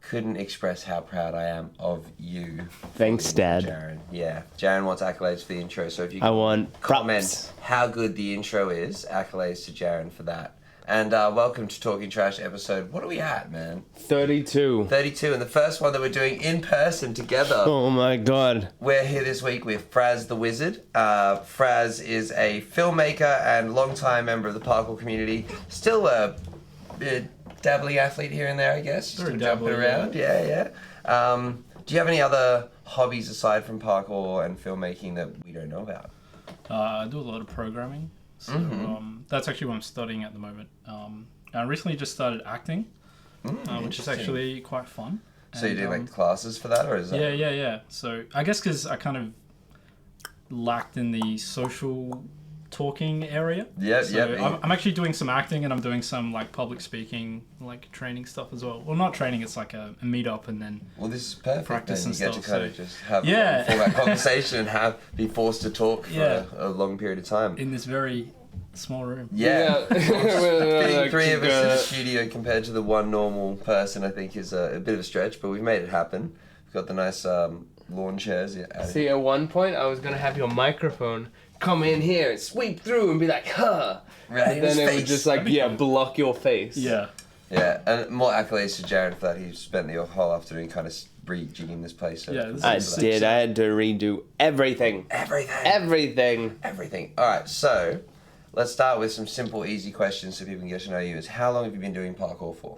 couldn't express how proud I am of you. Thanks, Dad. Jaren. Yeah, Jaren wants accolades for the intro, so if you I want comment props. how good the intro is, accolades to Jaren for that. And welcome to Talking Trash episode. What are we at, man? 32. 32, and the first one that we're doing in person together. Oh my god. We're here this week with Fraz the Wizard. Fraz is a filmmaker and longtime member of the parkour community. Still a dabbling athlete here and there, I guess. Still jumping around. Yeah. Do you have any other hobbies aside from parkour and filmmaking that we don't know about? I do a lot of programming. So that's actually what I'm studying at the moment. I recently just started acting, which is actually quite fun. So you do like classes for that, or is that? Yeah. So I guess because I kind of lacked in the social talking area. I'm actually doing some acting, and I'm doing some like public speaking, like training stuff as well. Well, not training. It's like a meetup, and then this is perfect. Practice then. and You get stuff, to kind so of just have a format conversation and be forced to talk for a long period of time in this very small room. Yeah. Fitting three of us in the studio compared to the one normal person, I think, is a bit of a stretch, but we've made it happen. We've got the nice lawn chairs. See, at one point I was gonna have your microphone come in here and sweep through and be like, huh. Right, and then it would just like, block your face. Yeah, and more accolades to Jared for that. He spent the whole afternoon kind of rejigging this place. So I did. I had to redo everything. Everything. All right, so let's start with some simple, easy questions so people can get to know you. How long have you been doing parkour for?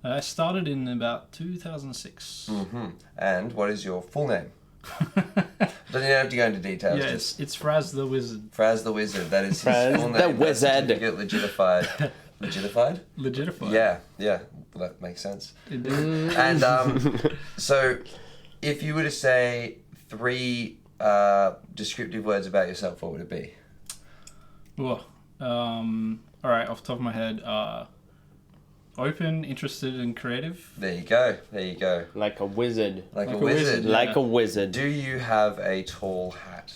I started in about 2006. And what is your full name? Doesn't even have to go into details. Yeah, it's Fraz the Wizard. Fraz the Wizard. That is his full name. The Wizard. Legitified. Legitified? Legitified. Yeah. Well, that makes sense. And so, if you were to say 3 descriptive words about yourself, what would it be? All right, off the top of my head, open, interested, and creative. There you go. Like a wizard. Like a wizard. Yeah. Like a wizard. Do you have a tall hat?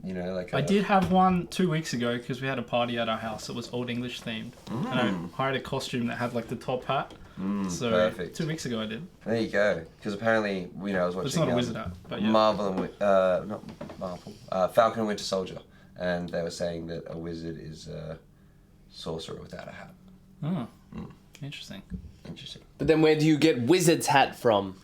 You know, I did have one 2 weeks ago because we had a party at our house. It was Old English themed. And I hired a costume that had like the top hat. So perfect. 2 weeks ago I did. There you go. Because apparently, I was watching... It's not a wizard hat, but yeah. Falcon and Winter Soldier. And they were saying that a wizard is a sorcerer without a hat. Oh, interesting. But then where do you get wizard's hat from?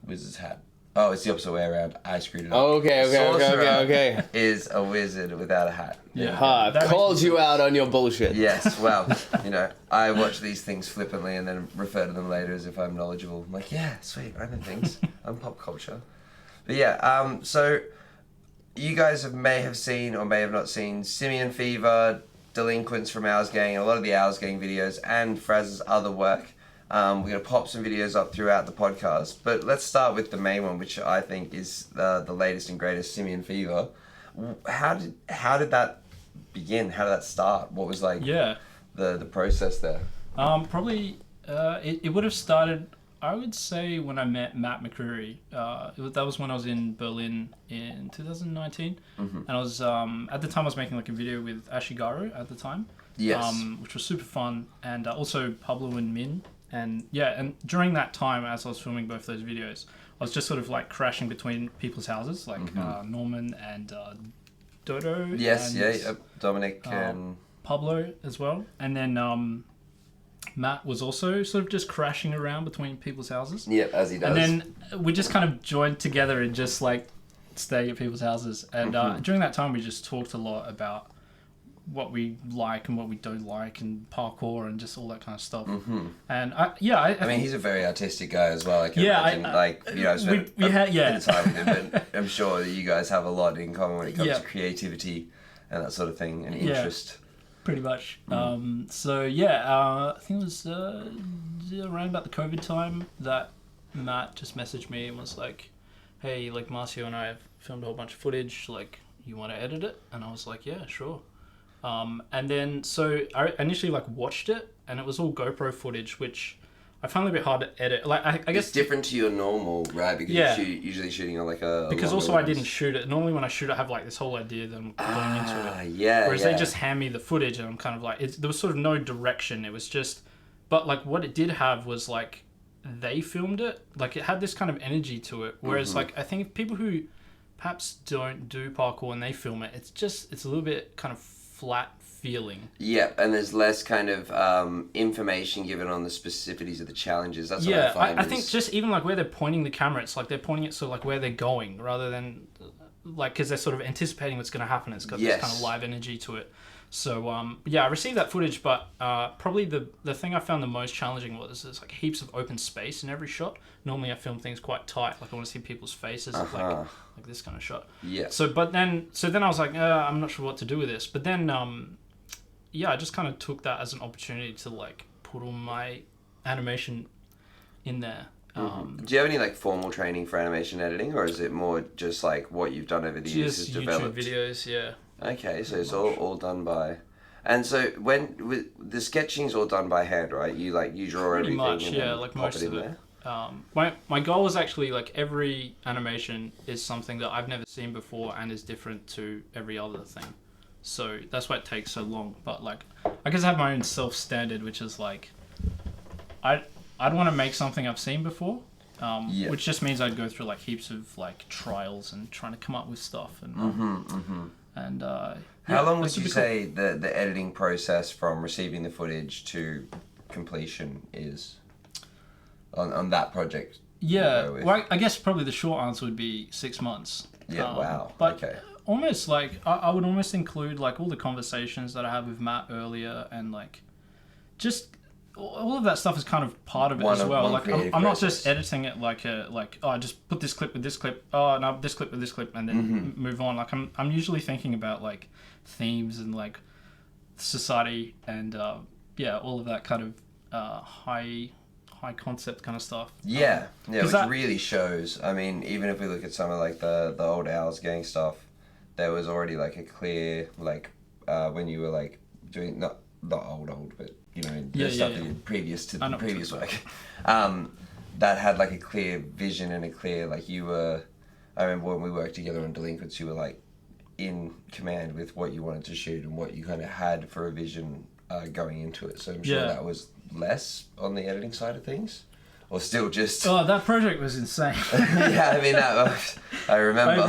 Wizard's hat. Oh, it's the opposite way around. I screwed it up. Okay. Is a wizard without a hat. Yeah. Calls you out on your bullshit. Yes, well, I watch these things flippantly and then refer to them later as if I'm knowledgeable. I'm like, yeah, sweet, I know things. I'm pop culture. But yeah, so you guys may have seen or may have not seen Simian Fever, Delinquents from Ours Gang, a lot of the Ours Gang videos, and Fraz's other work. We're going to pop some videos up throughout the podcast, but let's start with the main one, which I think is the latest and greatest, Simian Fever. How did that begin? How did that start? What was the process there? Probably it would have started, I would say, when I met Matt McCreary. That was when I was in Berlin in 2019, and I was at the time I was making like a video with Ashigaru at the time. Yes. Which was super fun, and also Pablo and Min. And during that time, as I was filming both those videos, I was just sort of like crashing between people's houses, like Norman and Dodo. Yes, and, Dominic and Pablo as well. And then Matt was also sort of just crashing around between people's houses. Yep, as he does. And then we just kind of joined together and just like staying at people's houses. And during that time, we just talked a lot about what we like and what we don't like, and parkour and just all that kind of stuff. And I mean, he's a very artistic guy as well. I've spent we had a bit of time with him, but I'm sure that you guys have a lot in common when it comes to creativity and that sort of thing, and interest. Pretty much. I think it was around about the COVID time that Matt just messaged me and was like, hey, like Marcio and I have filmed a whole bunch of footage, like, you want to edit it? And I was like, yeah, sure. And then, so I initially like watched it, and it was all GoPro footage, which I found it a bit hard to edit. Like, I guess it's different to your normal, right? Because you're usually shooting on like a. Because also I didn't shoot it. Normally when I shoot, I have like this whole idea that I'm going into it. Yeah. Whereas they just hand me the footage, and I'm kind of like, there was sort of no direction. It was just, but like what it did have was like they filmed it. Like, it had this kind of energy to it. Whereas, like, I think people who perhaps don't do parkour and they film it, it's a little bit kind of flat feeling. Yeah, and there's less kind of information given on the specificities of the challenges. That's what I find. I think just even like where they're pointing the camera, it's like they're pointing it so like where they're going rather than like because they're sort of anticipating what's going to happen. It's got this kind of live energy to it. So I received that footage, but probably the thing I found the most challenging was there's like heaps of open space in every shot. Normally I film things quite tight, like I want to see people's faces, like this kind of shot. Yeah. So then I was like, I'm not sure what to do with this. But then I just kind of took that as an opportunity to like put all my animation in there. Do you have any like formal training for animation editing, or is it more just like what you've done over the years is developed? YouTube videos, yeah. Okay, so it's all done by, and so with the sketching's all done by hand, right? You draw Pretty everything. much, and yeah, then like pop most it in of it. there? My goal was actually like every animation is something that I've never seen before and is different to every other thing. So that's why it takes so long. But like, I guess I have my own self standard, which is like, I'd want to make something I've seen before, which just means I'd go through like heaps of like trials and trying to come up with stuff and How long would you say the editing process from receiving the footage to completion is on that project? Yeah, well, I guess probably the short answer would be 6 months. Yeah, wow. But okay. Almost like I would almost include like all the conversations that I had with Matt earlier and like just all of that stuff is kind of part of it as well. Like I'm not just editing it like I just put this clip with this clip, oh no, this clip with this clip, and then move on. Like I'm usually thinking about like themes and like society and all of that kind of high concept kind of stuff. Yeah, which really shows. I mean, even if we look at some of like the old Owls Gang stuff, there was already like a clear like when you were like doing not old, but you know the stuff that you did previous to the previous work, that had like a clear vision and a clear like you were. I remember when we worked together on Delinquents, you were like in command with what you wanted to shoot and what you kind of had for a vision going into it. So I'm sure that was less on the editing side of things. Or still just... Oh, that project was insane. Yeah, I mean, I remember.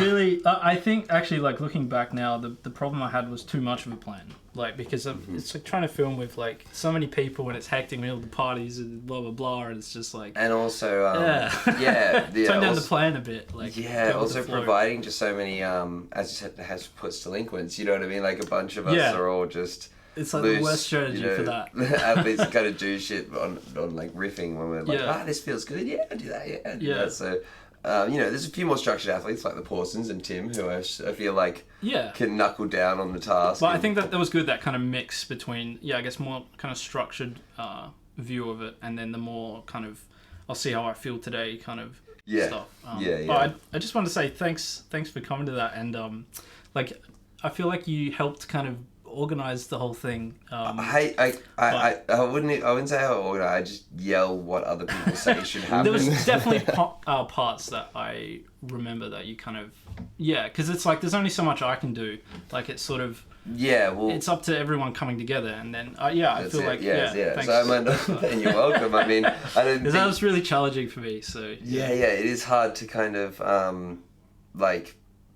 I think actually, like, looking back now, the problem I had was too much of a plan. Like, because it's like trying to film with, like, so many people and it's hectic with all the parties and blah, blah, blah, and it's just like... And also, Tone down the plan a bit. Like, also providing just so many, as you said, has puts delinquents, you know what I mean? Like, a bunch of us are all just... It's like the worst strategy for that. Athletes kind of do shit on like riffing when we're like, this feels good, do that, do that. So, there's a few more structured athletes like the Pawsons and Tim who I feel like can knuckle down on the task. But I think that was good, that kind of mix between, I guess more kind of structured view of it and then the more kind of, I'll see how I feel today kind of stuff. I just want to say thanks for coming to that and I feel like you helped kind of organize the whole thing. I wouldn't say how organized. I just yell what other people say should happen. There was definitely parts that I remember that you kind of because it's like there's only so much I can do. Like it's sort of it's up to everyone coming together, and then I feel like thanks. So and you're welcome. I mean, I didn't. Because that was really challenging for me. So it is hard to kind of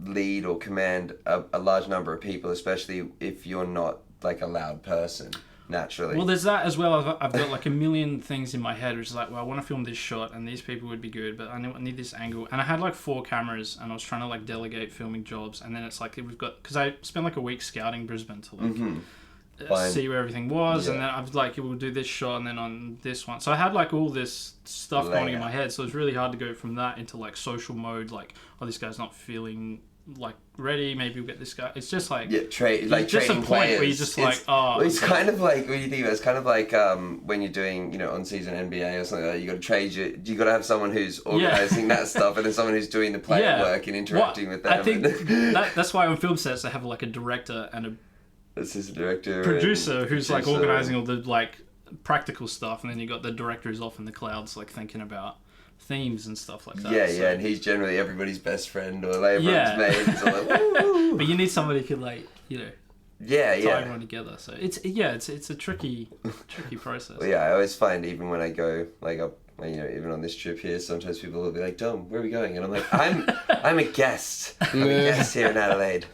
lead or command a large number of people, especially if you're not like a loud person naturally. Well, there's that as well. I've got like a million things in my head, which is like, well, I want to film this shot and these people would be good, but I need this angle. And I had like 4 cameras and I was trying to like delegate filming jobs. And then it's like, because I spent like a week scouting Brisbane to like see where everything was. And then I was like, we'll do this shot and then on this one. So I had like all this stuff going in my head. So it's really hard to go from that into like social mode. Like, oh, this guy's not feeling like ready, maybe we'll get this guy. It's just like just a point where you're just it's kind of like when you think about it, it's kind of like when you're doing on season NBA or something like that, you got to trade you got to have someone who's organizing that stuff and then someone who's doing the player work and interacting with them. I think that's why on film sets they have like a director and a assistant director producer who's like organizing all the like practical stuff, and then you got the director who's off in the clouds like thinking about themes and stuff like that. And he's generally everybody's best friend or like everyone's mate. So like, woo! But you need somebody who could Yeah, tie yeah. everyone together. So it's a tricky process. Well, yeah, I always find even when I go like up, even on this trip here, sometimes people will be like, "Dom, where are we going?" And I'm like, I'm a guest. I'm a guest here in Adelaide.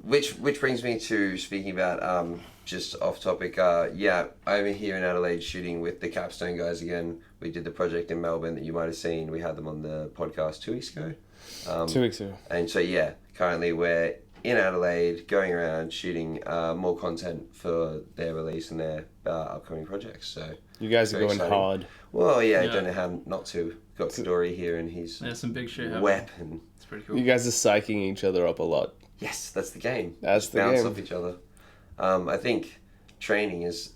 Which brings me to speaking about just off topic. Yeah, I'm here in Adelaide shooting with the Capstone guys again. We did the project in Melbourne that you might have seen. We had them on the podcast 2 weeks ago. 2 weeks ago. And so yeah, currently we're in Adelaide, going around shooting more content for their release and their upcoming projects. So You guys are very going exciting. hard. Well, yeah, I Yeah. don't know how not to. Got Fedori here and he's There's some big shit happening. weapon. It's pretty cool. You guys are psyching each other up a lot. Yes, that's the game. That's the Bounce game. off each other. I think training is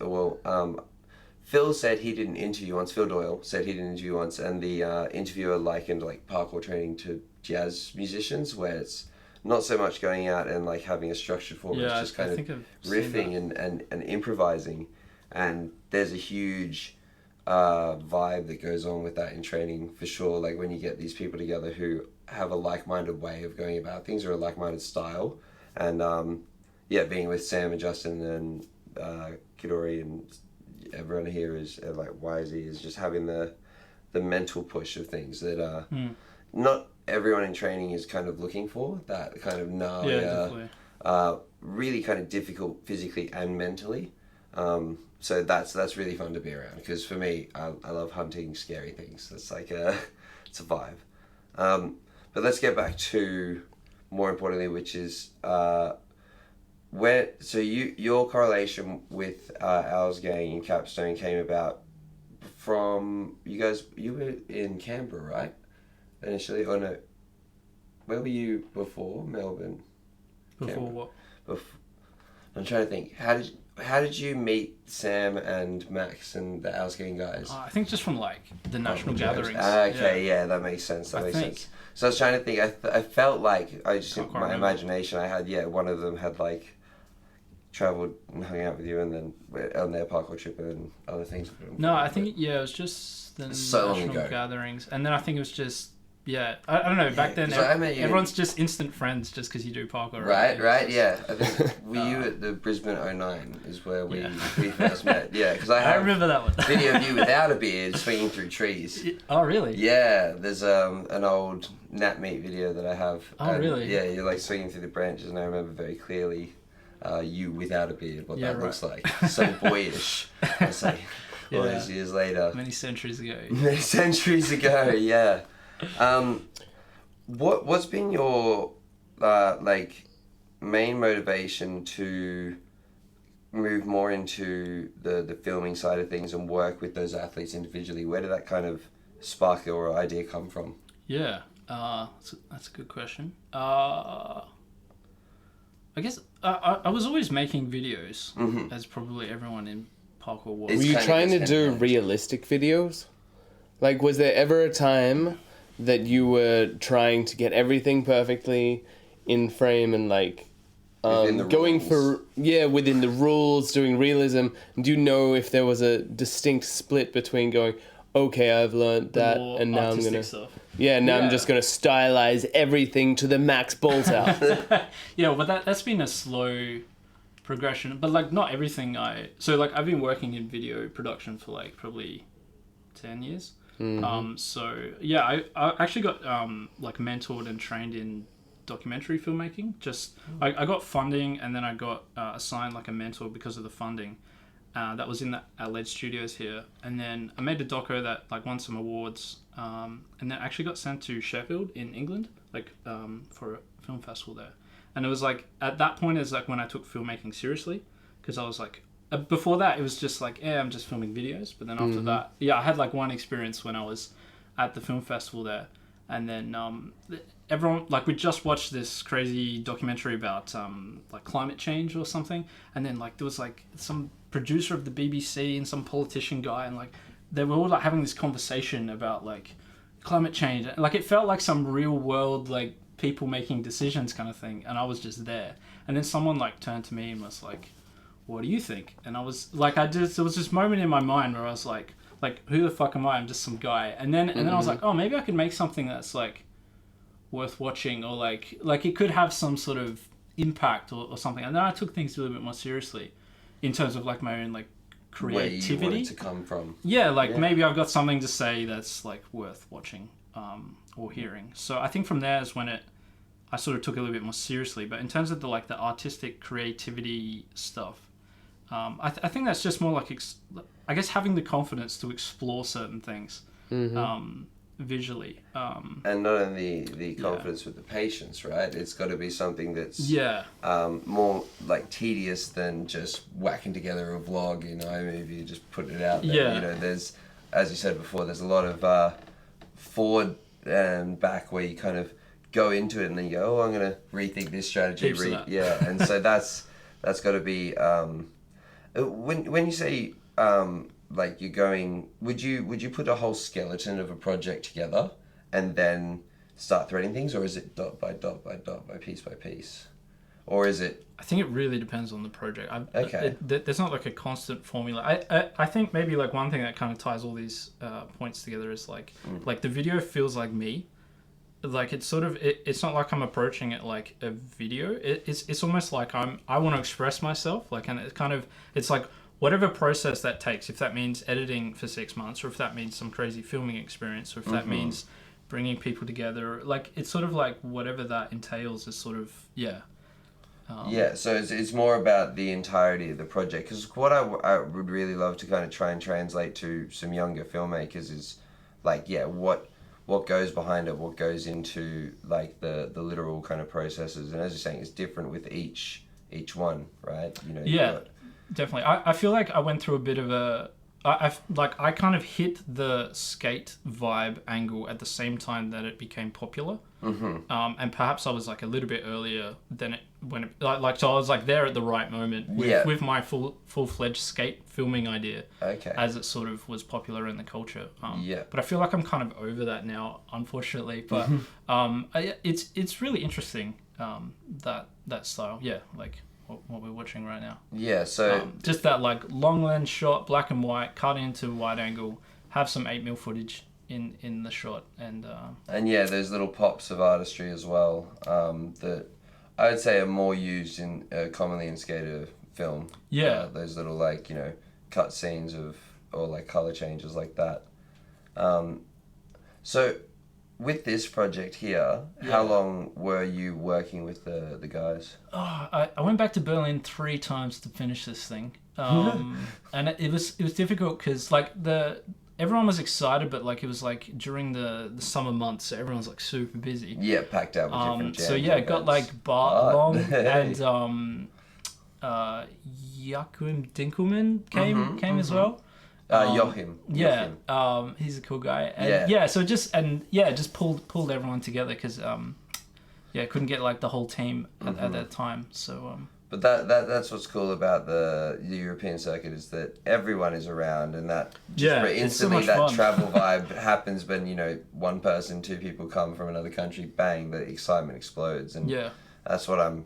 Phil said he did an interview once. Phil Doyle said he did an interview once, and the interviewer likened like parkour training to jazz musicians, where it's not so much going out and like having a structured form. Yeah, it's just I kind think of I've seen riffing and improvising, and there's a huge vibe that goes on with that in training for sure. Like when you get these people together who have a like-minded way of going about things or a like-minded style, and yeah, being with Sam and Justin and Kidori and everyone here is like YZ is just having the mental push of things that not everyone in training is kind of looking for, that kind of gnarly, definitely. really kind of difficult physically and mentally. So that's really fun to be around, because for me, I love hunting scary things. It's like it's a vibe. But let's get back to more importantly, which is your correlation with Al's gang and Capstone came about from you guys. You were in Canberra, right? Initially, or no? Where were you before Melbourne? Before Canberra. what? I'm trying to think. How did you meet Sam and Max and the Al's gang guys? I think just from like the national gatherings. Okay, yeah, that makes sense. That makes sense. So I was trying to think. I felt like I just Can't in quite my remember. imagination I had one of them had like traveled and hung out with you, and then on their parkour trip and other things. No, I think it was just the So long national ago. gatherings, and then I think it was just I don't know. Back then, 'cause I met you- everyone's just instant friends just because you do parkour. Right, yeah. I think were you at the Brisbane 09 is where we first met. Yeah, because I I have remember that one. video of you without a beard swinging through trees. Oh really? Yeah, there's an old Nat Meat video that I have. Oh, and, really? Yeah, you're like swinging through the branches, and I remember very clearly you without a beard, what that looks like. So boyish. It's like all those years later. Many centuries ago. Many centuries ago, yeah. What's been your like main motivation to move more into the filming side of things and work with those athletes individually? Where did that kind of spark or idea come from? Yeah, that's a good question. I guess I was always making videos, as probably everyone in parkour was. It's Were you kinda trying to just do kinda- realistic videos? Like, was there ever a time that you were trying to get everything perfectly in frame and like Within the going rules. within the rules, doing realism? Do you know if there was a distinct split between going, okay, I've learned that, More and now I'm artistic gonna stuff. I'm Yeah. just gonna stylize everything to the max bolt out. Yeah, but that's been a slow progression. But like not everything I've been working in video production for like probably 10 years. So yeah, I actually got like mentored and trained in documentary filmmaking. Just I got funding, and then I got assigned like a mentor because of the funding. That was in the LED studios here, and then I made a doco that like won some awards, and then actually got sent to Sheffield in England, like for a film festival there. And it was like at that point is like when I took filmmaking seriously, because I was like before that it was just like I'm just filming videos, but then after that I had like one experience when I was at the film festival there, and then everyone like we just watched this crazy documentary about like climate change or something, and then like there was like some producer of the BBC and some politician guy, and like they were all like having this conversation about like climate change. Like it felt like some real world like people making decisions kind of thing, and I was just there. And then someone like turned to me and was like, what do you think? And I was like, there was this moment in my mind where I was like who the fuck am I? I'm just some guy. And then I was like, oh, maybe I could make something that's like worth watching, or like it could have some sort of impact or something. And then I took things a little bit more seriously in terms of like my own like creativity. Where you want it to come from. Yeah, like maybe I've got something to say that's like worth watching or hearing. So I think from there is when I sort of took it a little bit more seriously. But in terms of the like the artistic creativity stuff, I think that's just more like I guess having the confidence to explore certain things visually. And not only the confidence with the patients, right? It's got to be something that's more like tedious than just whacking together a vlog, you know, maybe you just put it out there. Yeah. You know, there's, as you said before, there's a lot of forward and back where you kind of go into it and then you go, oh, I'm going to rethink this strategy. And so that's got to be, when you say, like you're going, would you put a whole skeleton of a project together and then start threading things, or is it dot by dot by dot by piece, or is it? I think it really depends on the project. Okay. There's not like a constant formula. I think maybe like one thing that kind of ties all these points together is like the video feels like me. Like it's sort of it's not like I'm approaching it like a video. It's almost like I want to express myself. Like, and it's like whatever process that takes. If that means editing for 6 months, or if that means some crazy filming experience, or if that means bringing people together, like it's sort of like whatever that entails is sort of so it's more about the entirety of the project. Because what I would really love to kind of try and translate to some younger filmmakers is like, what goes behind it, what goes into like the literal kind of processes. And as you're saying, it's different with each one, right? You know. Definitely. I feel like I went through a bit of I kind of hit the skate vibe angle at the same time that it became popular. And perhaps I was like a little bit earlier than so I was like there at the right moment with my full-fledged skate filming idea. Okay. As it sort of was popular in the culture. But I feel like I'm kind of over that now, unfortunately. But it's really interesting that style. Yeah, like what we're watching right now. Yeah, so just that like long lens shot, black and white, cut into wide angle, have some 8mm footage in the shot, and there's little pops of artistry as well that I would say are more used in commonly in skater film. Those little like, you know, cut scenes or like color changes like that. So with this project here, how long were you working with the guys? I went back to Berlin 3 times to finish this thing, and it was difficult because like everyone was excited, but like it was like during the summer months, so everyone's like super busy. Yeah, packed out with different jams. So yeah, it got like Bart Long and Joachim Dinkelman came as well. Joachim. He's a cool guy. And so just pulled everyone together because couldn't get like the whole team at that time. So but that's what's cool about the European circuit is that everyone is around, and that instantly that travel vibe happens when, you know, one person, 2 people come from another country, bang, the excitement explodes, and that's what I'm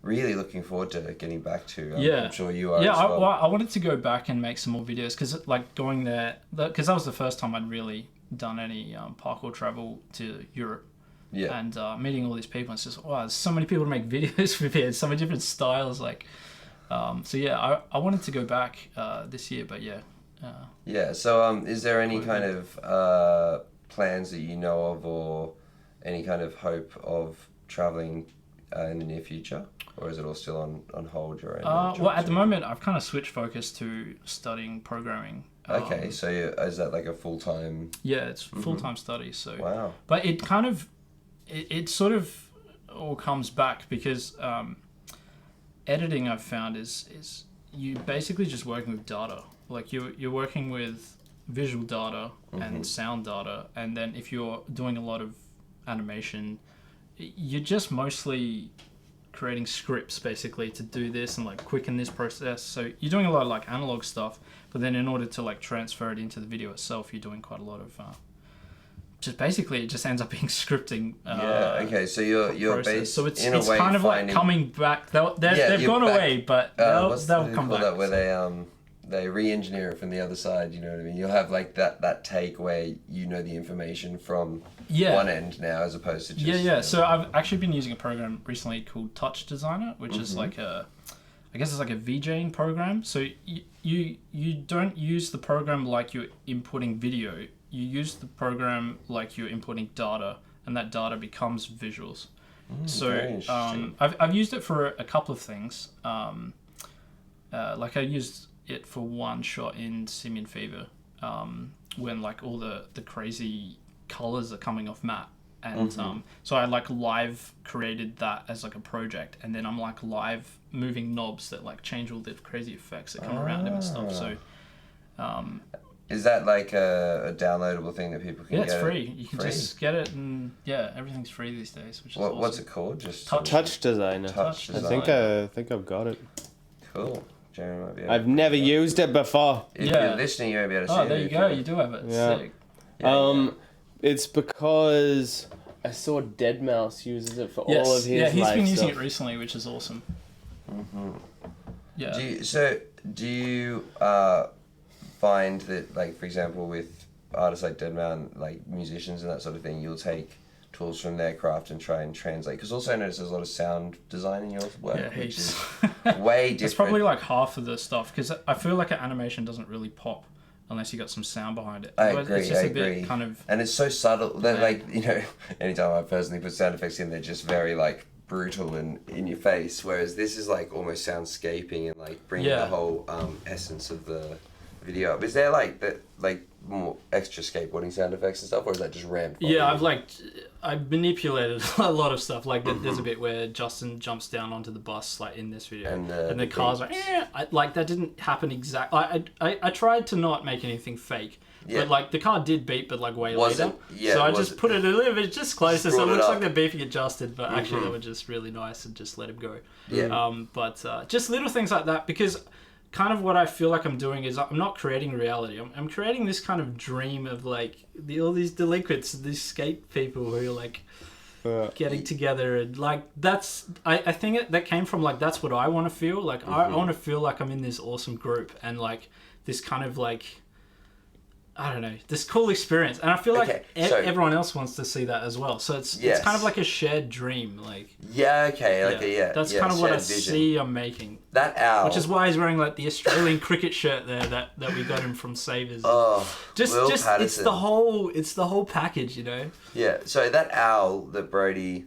really looking forward to getting back to. I'm sure you are as well. I wanted to go back and make some more videos because like going there, because that was the first time I'd really done any parkour travel to Europe. And meeting all these people, it's just, wow, there's so many people to make videos with here, so many different styles, like I wanted to go back this year, but so is there any kind of plans that you know of, or any kind of hope of traveling in the near future, or is it all still on hold? At the moment I've kind of switched focus to studying programming. Okay, so is that like a full-time? Yeah, it's full-time study. So wow. But it kind of it sort of all comes back because editing, I've found, is you basically just working with data. Like you're working with visual data and sound data, and then if you're doing a lot of animation, you're just mostly creating scripts basically to do this and like quicken this process. So you're doing a lot of like analog stuff, but then in order to like transfer it into the video itself, you're doing quite a lot of just basically it just ends up being scripting. So you're based, so it's in a way kind of like coming back. They've gone away, but they'll come back. Where they re-engineer it from the other side. You know what I mean? You'll have like that take where you know the information from one end now, as opposed to just yeah. So I've actually been using a program recently called Touch Designer, which is like I guess it's like a VJing program. So you don't use the program like you're inputting video. You use the program like you're inputting data, and that data becomes visuals. So I've used it for a couple of things. Like I used it for one shot in Simian Fever, when like all the crazy colors are coming off matte. And so I like live created that as like a project, and then I'm like live moving knobs that like change all the crazy effects that come around him and stuff. So is that like a downloadable thing that people can get? Yeah, it's free. You can just get it, and yeah, everything's free these days, which is awesome. What's it called? Just Touch Designer. Touch Designer. I think I've got it. Cool. Jeremy might be able I've never used it before. If you're listening, you won't be able to see it. Oh, there you go. You do have it. Yeah. Sick. It's because I saw Deadmau5 uses it for all of his Yeah, he's been using stuff. it recently, which is awesome. Yeah. Do you find that, like, for example, with artists like Deadmau5, like musicians and that sort of thing, you'll take tools from their craft and try and translate? Because also I notice there's a lot of sound design in your work, which is way different. It's probably like half of the stuff, because I feel like an animation doesn't really pop unless you got some sound behind it. I agree. It's just a bit kind of... And it's so subtle that, like, you know, anytime I personally put sound effects in, they're just very, like, brutal and in your face. Whereas this is, like, almost soundscaping and, like, bringing the whole essence of the video up. Is there, like, more extra skateboarding sound effects and stuff, or is that just ramped? Yeah, I've manipulated a lot of stuff. Like there's a bit where Justin jumps down onto the bus, like in this video, and the car's like that didn't happen exactly. I tried to not make anything fake, but like the car did beep, but like way later. So I just put it a little bit just closer, so it looks like they're beeping at Justin, but actually they were just really nice and just let him go. But just little things like that, because kind of what I feel like I'm doing is I'm not creating reality. I'm creating this kind of dream of like all these delinquents, these skate people who are like getting together, and like that's I think that came from like that's what I want to feel like. I want to feel like I'm in this awesome group and like this kind of like, I don't know, this cool experience, and I feel like everyone else wants to see that as well. So it's kind of like a shared dream, like that's kind of what I see I'm making. That owl, which is why he's wearing like the Australian cricket shirt there that we got him from Savers. Just it's the whole package, you know. Yeah. So that owl that Brody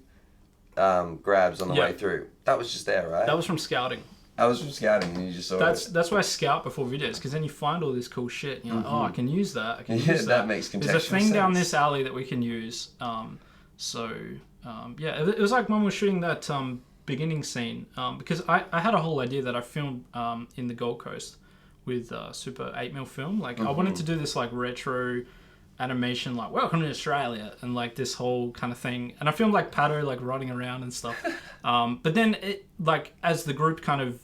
grabs on the way through, that was just there, right? That was from scouting. I was from scouting, and you just saw it. That's why I scout before videos, because then you find all this cool shit. And you're like, oh, I can use that. I can use that. That makes contextual There's a thing sense down this alley that we can use. It was like when we were shooting that beginning scene, because I had a whole idea that I filmed in the Gold Coast with Super 8mm film. Like I wanted to do this like retro animation, like welcome to Australia, and like this whole kind of thing. And I filmed like Pato like running around and stuff. But then it like as the group kind of,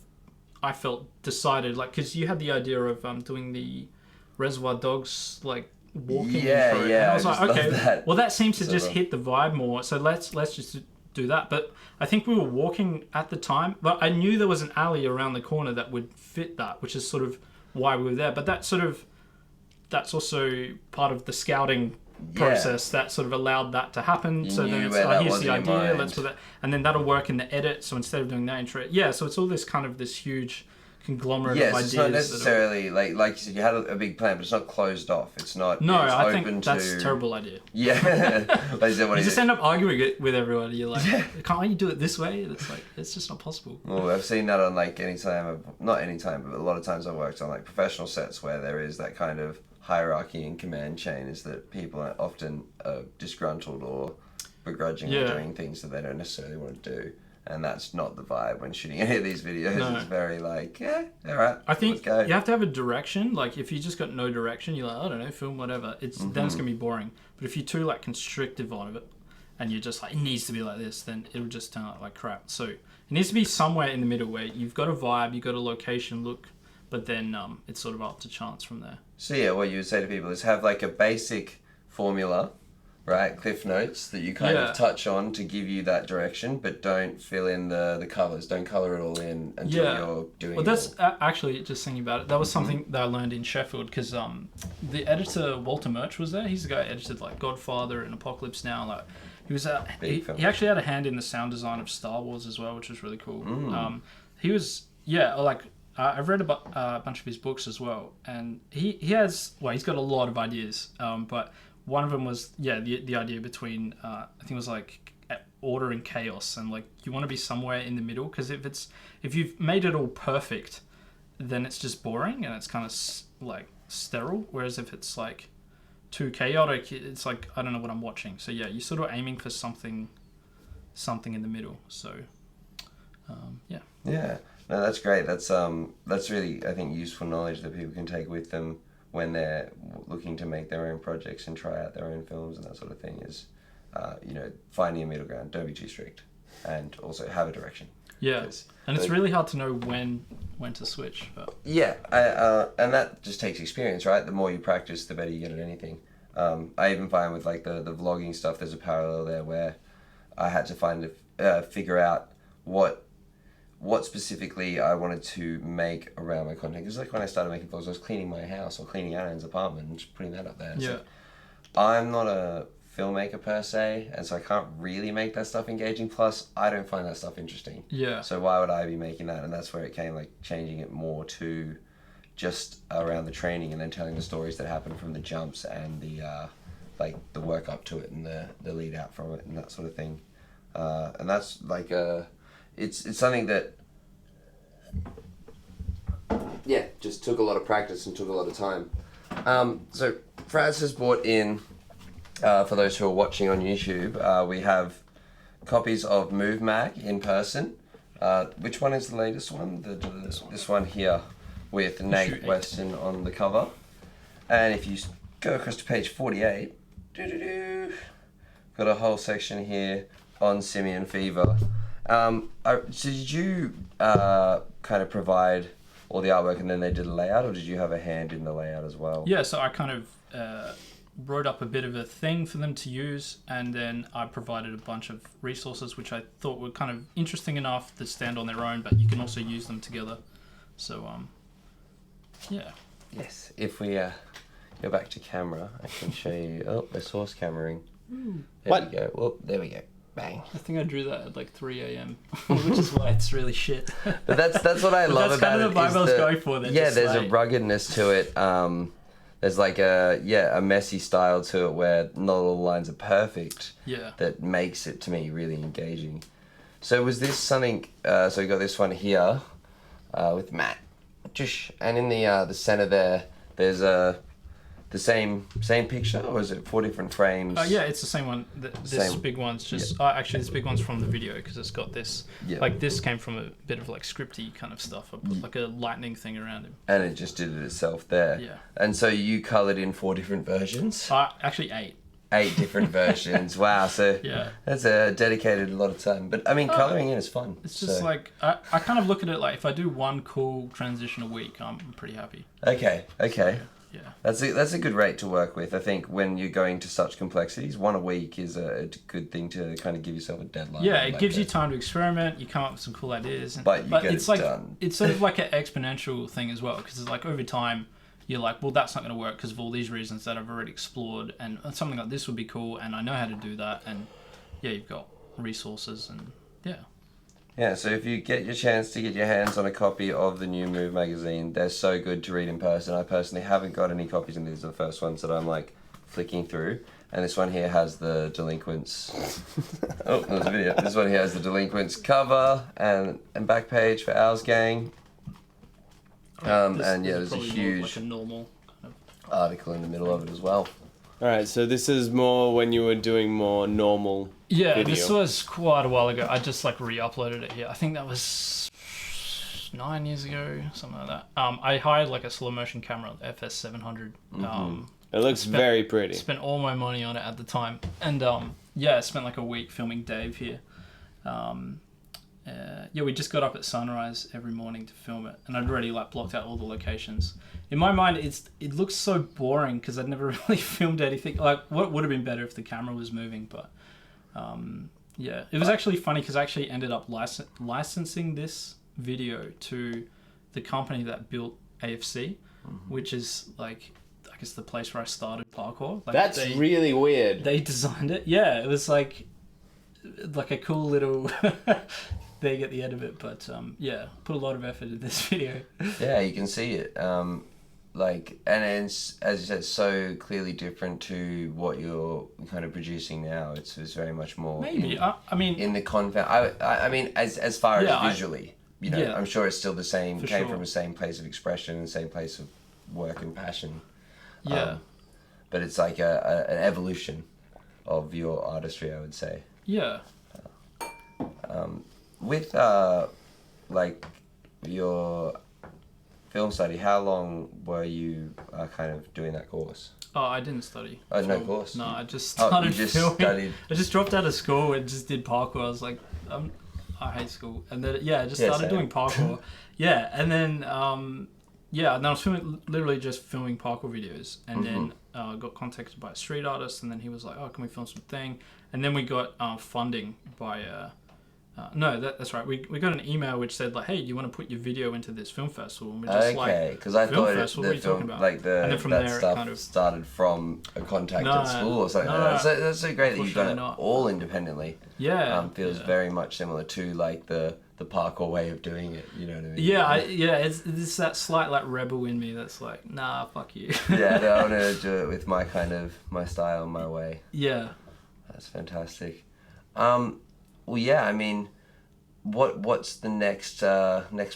I felt decided, like, because you had the idea of doing the Reservoir Dogs like walking through it. And I was like, okay, well that seems to just hit the vibe more, so let's just do that. But I think we were walking at the time, but I knew there was an alley around the corner that would fit that, which is sort of why we were there. But that's also part of the scouting process that sort of allowed that to happen. So then it's here's the idea, let's put that, and then that'll work in the edit. So instead of doing that intro, so it's all this kind of this huge conglomerate of ideas. It's not necessarily like you said, you had a big plan, but it's not closed off. It's not. No, it's I open think to... that's a terrible idea. Yeah, like you just end up arguing it with everyone. You're like, can't you do it this way? It's like it's just not possible. Well, I've seen that on like not any time, but a lot of times I've worked on like professional sets where there is that kind of hierarchy and command chain, is that people are often disgruntled or begrudgingly doing things that they don't necessarily want to do, and that's not the vibe when shooting any of these videos. No. It's very like, alright, I think you have to have a direction. Like if you just got no direction, you're like, I don't know, film whatever, then it's gonna be boring. But if you're too like constrictive on it and you're just like, it needs to be like this, then it'll just turn out like crap. So it needs to be somewhere in the middle where you've got a vibe, you've got a location look, but then it's sort of up to chance from there. So what you would say to people is have like a basic formula right? Cliff notes that you kind of touch on to give you that direction, but don't fill in the colours. Don't colour it all in until you're doing well, that's actually, just thinking about it, that was something that I learned in Sheffield, because the editor, Walter Murch, was there. He's the guy who edited, like, Godfather and Apocalypse Now. Like, he was he actually had a hand in the sound design of Star Wars as well, which was really cool. He was, I've read about a bunch of his books as well, and he's got a lot of ideas, but one of them was the idea between I think it was like order and chaos, and like you want to be somewhere in the middle, because if you've made it all perfect, then it's just boring and it's kind of like sterile, whereas if it's like too chaotic, it's like I don't know what I'm watching. So yeah, you're sort of aiming for something in the middle. So yeah, no, that's great. That's really, I think, useful knowledge that people can take with them when they're looking to make their own projects and try out their own films and that sort of thing. Is finding a middle ground. Don't be too strict, and also have a direction. Yeah, and it's really hard to know when to switch. But. Yeah, and that just takes experience, right? The more you practice, the better you get at anything. I even find with like the vlogging stuff, there's a parallel there where I had to figure out what specifically I wanted to make around my content. Because like when I started making vlogs, I was cleaning my house or cleaning Aaron's apartment and just putting that up there. Yeah. So I'm not a filmmaker per se, and so I can't really make that stuff engaging. Plus, I don't find that stuff interesting. Yeah. So why would I be making that? And that's where it came, like changing it more to just around the training, and then telling the stories that happen from the jumps and the like the work up to it and the lead out from it and that sort of thing. And that's like it's something that just took a lot of practice and took a lot of time. So Fraz has brought in, for those who are watching on YouTube, we have copies of Move Mag in person. Which one is the latest one? This one here with Nate Weston on the cover. And if you go across to page 48, got a whole section here on simian fever. So did you kind of provide all the artwork and then they did a layout, or did you have a hand in the layout as well? Yeah, so I kind of wrote up a bit of a thing for them to use, and then I provided a bunch of resources which I thought were kind of interesting enough to stand on their own, but you can also use them together. So, yeah. Yes, if we go back to camera, I can show you. Oh, the source cameraing. There we go. Well, there we go. Bang. I think I drew that at like 3 a.m, which is why it's really shit. But that's what I love about it. That's kind of the vibe I was going for. Yeah, there's a ruggedness to it. There's like a messy style to it where not all the lines are perfect. Yeah. That makes it, to me, really engaging. So was this something? So we got this one here with Matt, and in the center there's the same picture, or is it 4 different frames? Yeah, it's the same one. This big one's just... actually, this big one's from the video, because it's got this... Yeah. Like, this came from a bit of, like, scripty kind of stuff. I put, like, a lightning thing around him. And it just did it itself there. Yeah. And so you coloured in 4 different versions? Actually, 8. 8 different versions. Wow, so yeah. That's dedicated a lot of time. But, I mean, colouring in is fun. It's just, like... I kind of look at it like, if I do one cool transition a week, I'm pretty happy. Okay. So, yeah. That's a good rate to work with. I think when you're going to such complexities, 1 a week is a good thing to kind of give yourself a deadline. Yeah, it gives you time to experiment. You come up with some cool ideas, but it's like done. It's sort of like an exponential thing as well, because it's like over time you're like, well, that's not going to work because of all these reasons that I've already explored, and something like this would be cool, and I know how to do that, and yeah, you've got resources, and yeah. Yeah, so if you get your chance to get your hands on a copy of the new Move magazine, they're so good to read in person. I personally haven't got any copies, and these are the first ones that I'm like flicking through. And this one here has the Delinquents. Oh, there's a video. This one here has the Delinquents cover and back page for Owl's Gang. And yeah, there's a huge like a normal kind of article in the middle of it as well. Alright, so this is more when you were doing more normal video. This was quite a while ago. I just like re-uploaded it here. I think that was 9 years ago, something like that. I hired like a slow motion camera, the FS700. It looks very pretty. Spent all my money on it at the time. And I spent like a week filming Dave here. yeah, we just got up at sunrise every morning to film it, and I'd already like blocked out all the locations. In my mind, it looks so boring because I'd never really filmed anything. Like, what would have been better if the camera was moving, but yeah, it was actually funny because I actually ended up licensing this video to the company that built AFC, which is like, I guess, the place where I started parkour. Like, That's really weird. They designed it. Yeah, it was like a cool little thing at the end of it. But yeah, put a lot of effort into this video. Yeah, you can see it. Like, and it's, as you said, so clearly different to what you're kind of producing now. It's very much more. Maybe I mean, in the content. I mean, as far as visually, you know, yeah, I'm sure it's still the same. for Came sure. from the same place of expression and same place of work and passion. Yeah. But it's like an evolution of your artistry, I would say. Yeah. With like your film study, how long were you kind of doing that course? Oh, I didn't study. Oh, no course? No, I just Oh, started you just filming. studied. I just dropped out of school and just did parkour. I was like, I hate school. And then, yeah, I just started same. doing parkour. Yeah, and then, yeah, and I was literally just filming parkour videos. And then got contacted by a street artist. And then he was like, oh, can we film something? And then we got funding by... no, that's right. We got an email which said, like, hey, do you want to put your video into this film festival? And we're just Okay, because I film thought festival, the what are you film, talking about? like And then from that there it stuff kind of- started from a contact No, at school or something. no, like that. That's so great that you've done it unfortunately not. all independently. Yeah. Feels yeah. very much similar to like the parkour way of doing it. You know what I mean? Yeah, it's that slight like rebel in me that's like, nah, fuck you. Yeah, no, I want to do it with my style, my way. Yeah. That's fantastic. Well, yeah, I mean, what's the next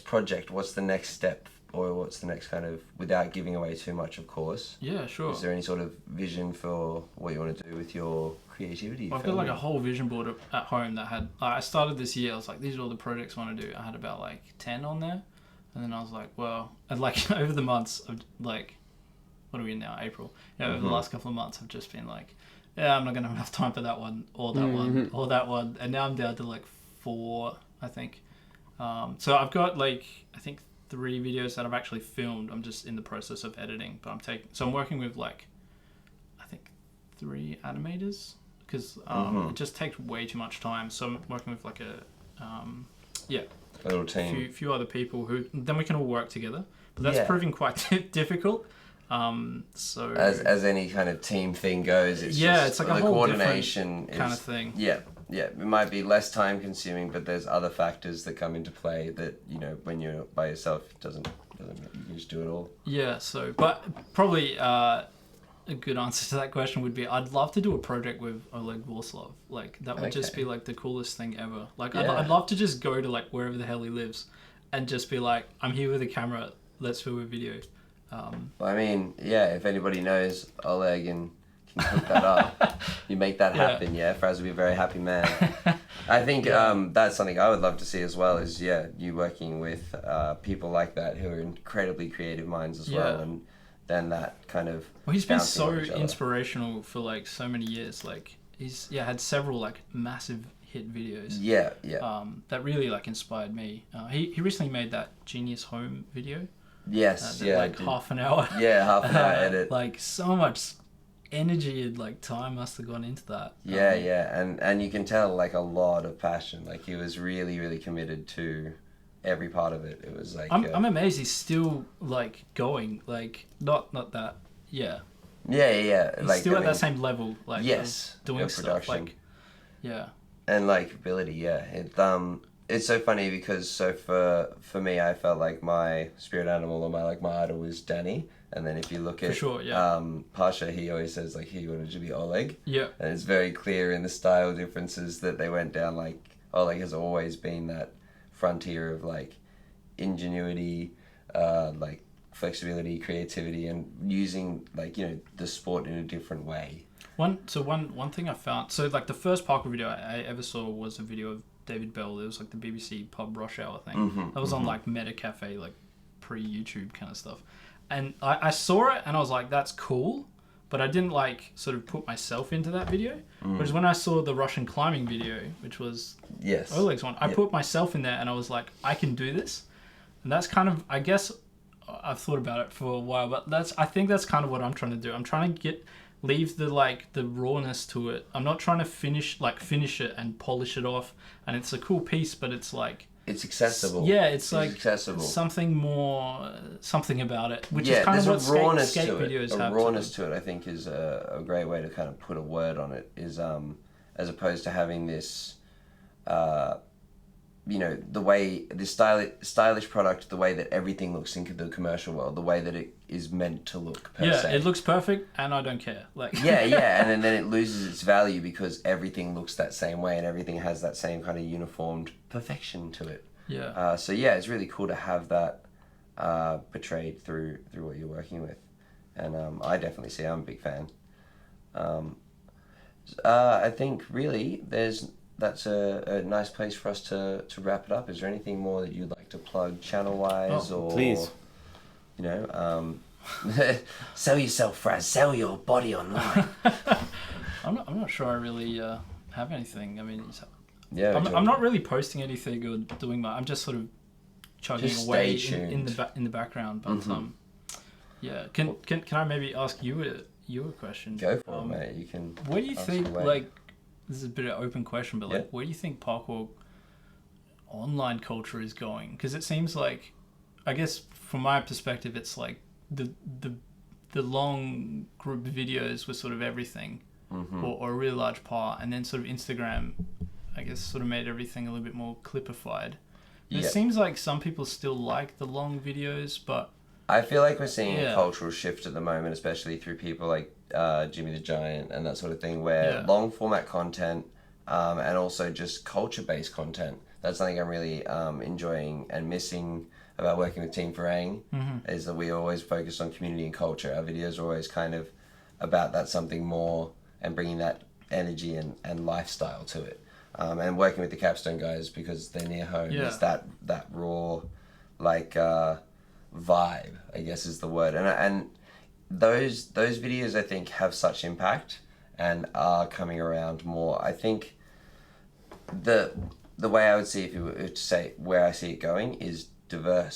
project? What's the next step, or what's the next kind of, without giving away too much, of course? Yeah, sure. Is there any sort of vision for what you want to do with your creativity? Well, I've got like a whole vision board at home that had. I started this year. I was like, these are all the projects I want to do. I had about like 10 on there, and then I was like, well, and like over the months of like, what are we in now? April. Yeah, over the last couple of months, I've just been like, yeah, I'm not gonna have enough time for that one, or that one, or that one, and now I'm down to like 4, I think. So I've got like, I think 3 videos that I've actually filmed. I'm just in the process of editing, but I'm working with like, I think 3 animators, because it just takes way too much time. So I'm working with like a little team. few other people who then we can all work together. But that's Yeah. proving quite difficult. So As any kind of team thing goes, it's Yeah, just, it's like a the whole coordination kind of thing. Yeah, it might be less time consuming, but there's other factors that come into play that, you know, when you're by yourself, it doesn't you can just do it all. Yeah, so but probably a good answer to that question would be I'd love to do a project with Oleg Warslov. Like that would just Okay. be like the coolest thing ever. Like Yeah. I'd love to just go to like wherever the hell he lives and just be like, I'm here with a camera, let's film a video. Well, I mean, yeah, if anybody knows Oleg and can hook that up, you make that happen, yeah, Fraz would be a very happy man. I think that's something I would love to see as well, is, yeah, you working with people like that who are incredibly creative minds as well, and then that kind of Well, he's been bouncing so off each other. inspirational for like so many years. Like he's had several like massive hit videos. Yeah. That really like inspired me. He recently made that Genius Home video. Yes, That, yeah. like half an hour. Yeah, half an hour edit. Like so much energy and like time must have gone into that. Yeah, and you can tell like a lot of passion. Like he was really, really committed to every part of it. It was like I'm amazed he's still like going. Like not that. Yeah. Yeah. He's Like still I at mean, that same level. Like yes, of doing of stuff. production. Like yeah. And like ability, yeah. It's so funny because for me, I felt like my spirit animal or my idol was Danny. And then if you look at sure, yeah. Pasha, he always says like he wanted to be Oleg. Yeah. And it's very clear in the style differences that they went down. Like Oleg has always been that frontier of like ingenuity, like flexibility, creativity, and using like, you know, the sport in a different way. One thing I found, so like the first parkour video I ever saw was a video of David Bell. It was like the BBC pub rush hour thing. That was on like Meta Cafe, like pre-YouTube kind of stuff. And I saw it and I was like, that's cool, but I didn't like sort of put myself into that video. Whereas when I saw the Russian climbing video, which was Yes. Oleg's one, I put myself in there and I was like, I can do this. And that's kind of, I guess, I've thought about it for a while, but I think that's kind of what I'm trying to do. I'm trying to leave the rawness to it. I'm not trying to finish it and polish it off. And it's a cool piece, but it's like, it's accessible. Yeah, it's like accessible. something about it, which Yeah, is kind of what there's a rawness skate to it. videos A have. rawness to it, I think, is a great way to kind of put a word on it. Is as opposed to having this, the way this stylish product, the way that everything looks in the commercial world, the way that it is meant to look. Per se. It looks perfect, and I don't care. Like yeah, and then it loses its value because everything looks that same way and everything has that same kind of uniformed perfection to it. Yeah. So yeah, it's really cool to have that portrayed through what you're working with, and I definitely see. I'm a big fan. I think really that's a nice place for us to wrap it up. Is there anything more that you'd like to plug channel wise or please? Sell yourself, Fraz. Sell your body online. I'm not sure I really have anything. I mean, Yeah, I'm not really posting anything or doing much. I'm just sort of chugging Just away stay in the background. But yeah, can I maybe ask you a question? Go for it, mate. You can. Where do you think away. this is a bit of an open question, but where do you think parkour online culture is going? Because it seems like, I guess from my perspective, it's like the long group videos were sort of everything, or a really large part, and then sort of Instagram, I guess, sort of made everything a little bit more clipified. It seems like some people still like the long videos, but I feel like we're seeing a cultural shift at the moment, especially through people like Jimmy the Giant and that sort of thing, where long format content and also just culture-based content. That's something I'm really enjoying and missing about working with Team Farang, is that we always focus on community and culture. Our videos are always kind of about that something more and bringing that energy and lifestyle to it. And working with the Capstone guys because they're near home is that raw, like vibe, I guess is the word. And those videos I think have such impact and are coming around more. I think the way I would see, if you were to say where I see it going, is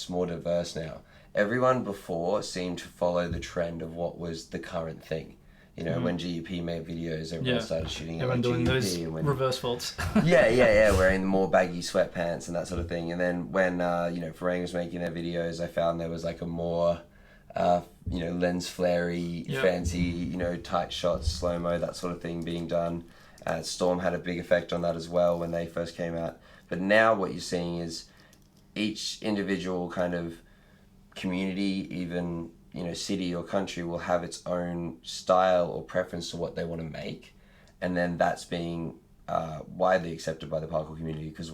more diverse now. Everyone before seemed to follow the trend of what was the current thing. When GUP made videos, everyone started shooting everyone doing GUP those reverse faults. wearing more baggy sweatpants and that sort of thing. And then when Farang was making their videos, I found there was like a more lens flare-y, fancy, tight shots, slow-mo, that sort of thing being done. Storm had a big effect on that as well when they first came out. But now what you're seeing is each individual kind of community, even city or country, will have its own style or preference to what they want to make, and then that's being widely accepted by the parkour community because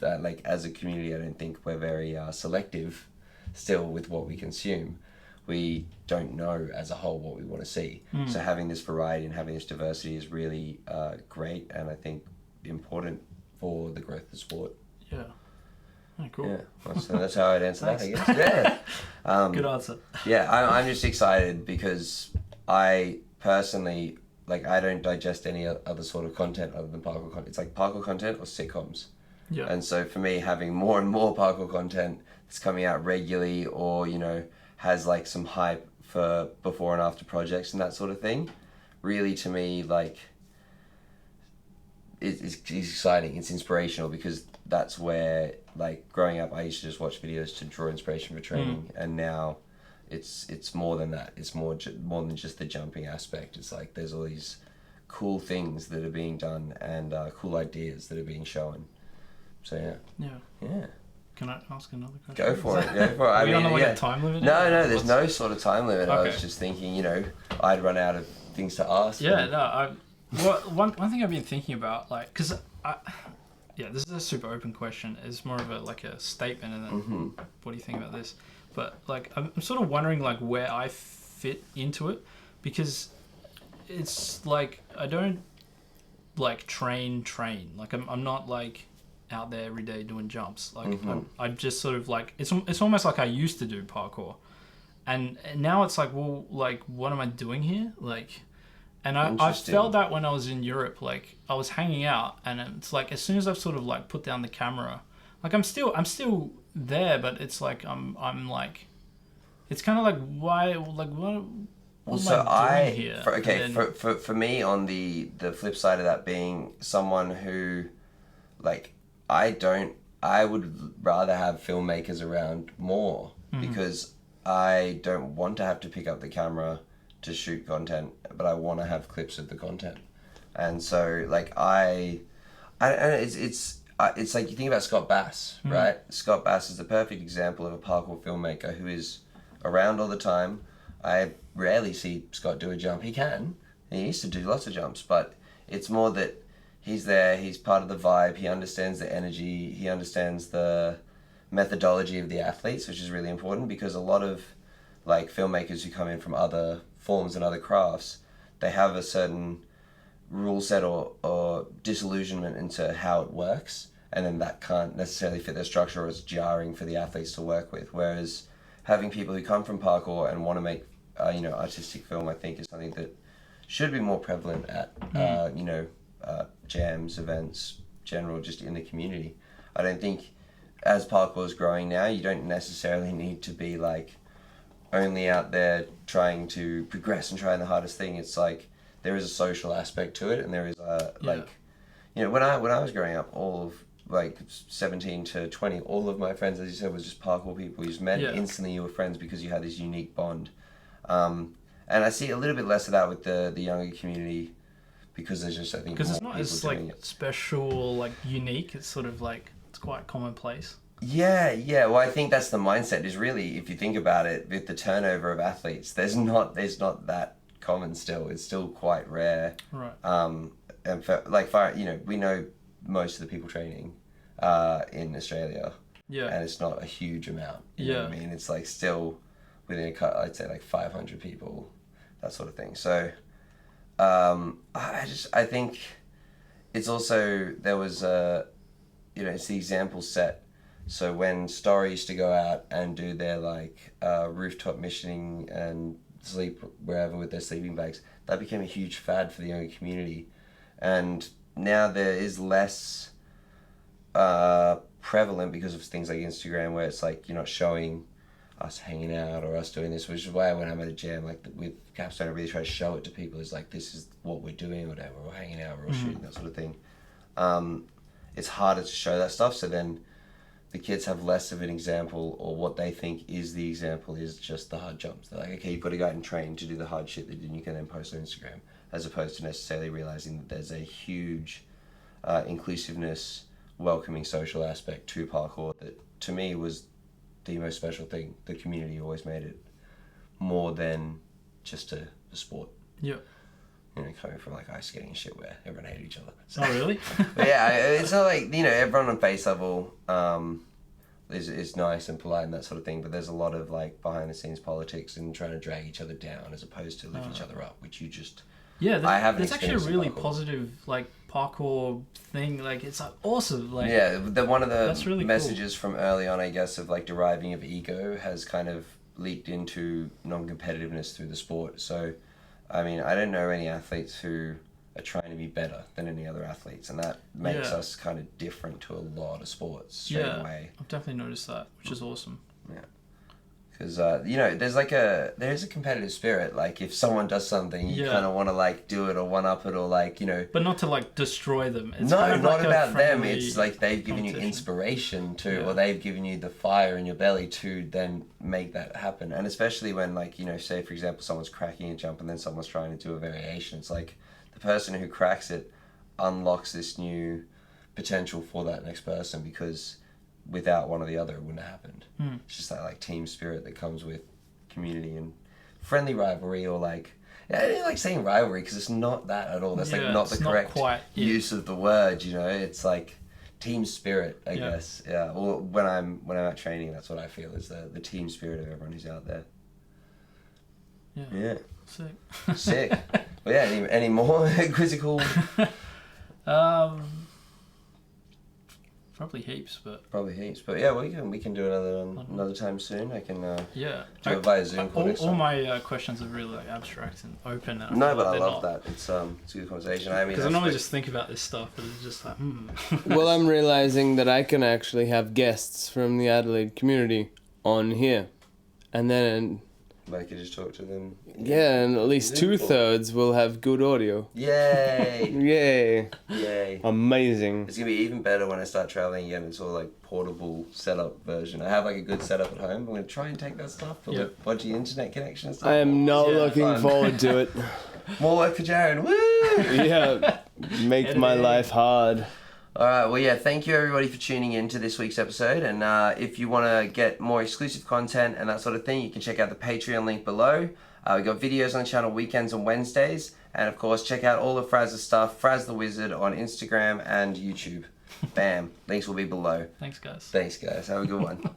as a community, I don't think we're very selective still with what we consume. We don't know as a whole what we want to see. So having this variety and having this diversity is really great, and I think important for the growth of the sport. Yeah. Oh, cool. Yeah, so that's how I'd answer that, I guess. Yeah. Good answer. Yeah, I'm just excited because I personally, I don't digest any other sort of content other than parkour content. It's like parkour content or sitcoms. Yeah. And so for me, having more and more parkour content that's coming out regularly or, has some hype for before and after projects and that sort of thing, really to me, it's exciting. It's inspirational because that's where, growing up, I used to just watch videos to draw inspiration for training, and now it's more than that. It's more than just the jumping aspect. It's there's all these cool things that are being done and cool ideas that are being shown. So yeah. Can I ask another question? Go for it. I mean, a time limit? No, there's no sort of time limit. Okay. I was just thinking, I'd run out of things to ask. Yeah, one thing I've been thinking about, because this is a super open question. It's more of a statement, and then what do you think about this? But I'm sort of wondering where I fit into it, because it's I don't train. I'm not out there every day doing jumps. I just sort of it's almost like I used to do parkour, And now it's like, well, like, what am I doing here? Like, and I Interesting. felt that when I was in Europe, like, I was hanging out, and it's like, as soon as I've sort of like put down the camera, like, I'm still there, but it's like, I'm like, it's kind of like, why, like, what So am I doing here? For me, on the flip side of that being someone who, like, I would rather have filmmakers around more because I don't want to have to pick up the camera to shoot content, but I want to have clips of the content. And so, like, and it's like, you think about Scott Bass, right? Scott Bass is the perfect example of a parkour filmmaker who is around all the time. I rarely see Scott do a jump. He can. He used to do lots of jumps, but it's more that he's there, he's part of the vibe, he understands the energy, he understands the methodology of the athletes, which is really important, because a lot of, like, filmmakers who come in from other forms and other crafts, they have a certain rule set or disillusionment into how it works, and then that can't necessarily fit their structure, or it's jarring for the athletes to work with. Whereas having people who come from parkour and want to make artistic film, I think, is something that should be more prevalent at jams, events, general, just in the community. I don't think, as parkour is growing now, you don't necessarily need to be like only out there trying to progress and trying the hardest thing. It's like there is a social aspect to it, and there is when I was growing up, all of like 17 to 20, all of my friends, as you said, was just parkour people. You just met instantly, you were friends because you had this unique bond. And I see a little bit less of that with the younger community, because there's just, I think, because it's more not as people like doing it. special, like unique. It's sort of like, it's quite commonplace. Yeah. Well, I think that's the mindset. Is really, if you think about it, with the turnover of athletes, there's not that common still. It's still quite rare. Right. And we know most of the people training in Australia. Yeah. And it's not a huge amount. You know what I mean? It's like still within I'd say like 500 people, that sort of thing. So I think it's also, there was it's the example set. So when Story used to go out and do their like rooftop missioning and sleep wherever with their sleeping bags, that became a huge fad for the younger community. And now there is less prevalent because of things like Instagram, where it's like you're not showing us hanging out or us doing this, which is why when I'm at a jam, like with Capstone, I really try to show it to people. It's like, this is what we're doing, or whatever. We're hanging out, we're all shooting, that sort of thing. It's harder to show that stuff, so then the kids have less of an example, or what they think is the example is just the hard jumps. They're like, okay, you've got to go out and train to do the hard shit that you can then post on Instagram, as opposed to necessarily realizing that there's a huge inclusiveness, welcoming social aspect to parkour that, to me, was the most special thing. The community always made it more than just a sport. Yeah. You know, coming from like ice skating and shit where everyone hated each other. So, Oh, really? but yeah, it's not like, everyone on base level is nice and polite and that sort of thing, but there's a lot of like behind the scenes politics and trying to drag each other down as opposed to lift each other up, which you just... Yeah, I haven't there's actually a experienced really parkour. positive like parkour thing. Like, it's like awesome. Like, Yeah, one of the that's really messages from early on, I guess, of like deriving of ego has kind of leaked into non-competitiveness through the sport. So, I mean, I don't know any athletes who are trying to be better than any other athletes, and that makes us kind of different to a lot of sports straight away. I've definitely noticed that, which is awesome. Yeah. Because, there's a competitive spirit. Like, if someone does something, you kind of want to, like, do it or one-up it or, like, But not to, like, destroy them. It's no, kind of not like about them. friendly It's like they've given you competition. inspiration to, or they've given you the fire in your belly to then make that happen. And especially when, like, say, for example, someone's cracking a jump and then someone's trying to do a variation. It's like the person who cracks it unlocks this new potential for that next person, because without one or the other, it wouldn't have happened. It's just that like team spirit that comes with community and friendly rivalry, or like, I don't like saying rivalry because it's not that at all. That's like not the it's not correct quite it. use of the word. It's like team spirit, I guess. Yeah. Or when I'm at training, that's what I feel is the team spirit of everyone who's out there. Yeah. Sick. Sick. Well, yeah. Any more quizzical? Probably heaps, but Probably heaps, but yeah, we can do another time soon. I can yeah. do it via Zoom call next All time. my questions are really like abstract and open. And No, feel but like I they're love not. that. It's a good conversation. I mean, Because I that's normally great. just think about this stuff, but it's just like, Well, I'm realizing that I can actually have guests from the Adelaide community on here. And then, I could just talk to them. yeah, and at least Zoom call. 2/3 will have good audio. Yay! Yay. Yay! Amazing. It's gonna be even better when I start traveling again. It's all like portable setup version. I have like a good setup at home. I'm gonna try and take that stuff, put Yeah. a bunch of internet connection and stuff. I am not Yeah, looking fun. forward to it. More work for Jaron. Woo! Yeah, make my Editing. life hard. All right. Well, yeah. Thank you everybody for tuning in to this week's episode. And if you want to get more exclusive content and that sort of thing, you can check out the Patreon link below. We've got videos on the channel weekends and Wednesdays. And of course, check out all of Fraz's stuff, Fraz the Wizard, on Instagram and YouTube. Bam. Links will be below. thanks, guys. Thanks, guys. Have a good one.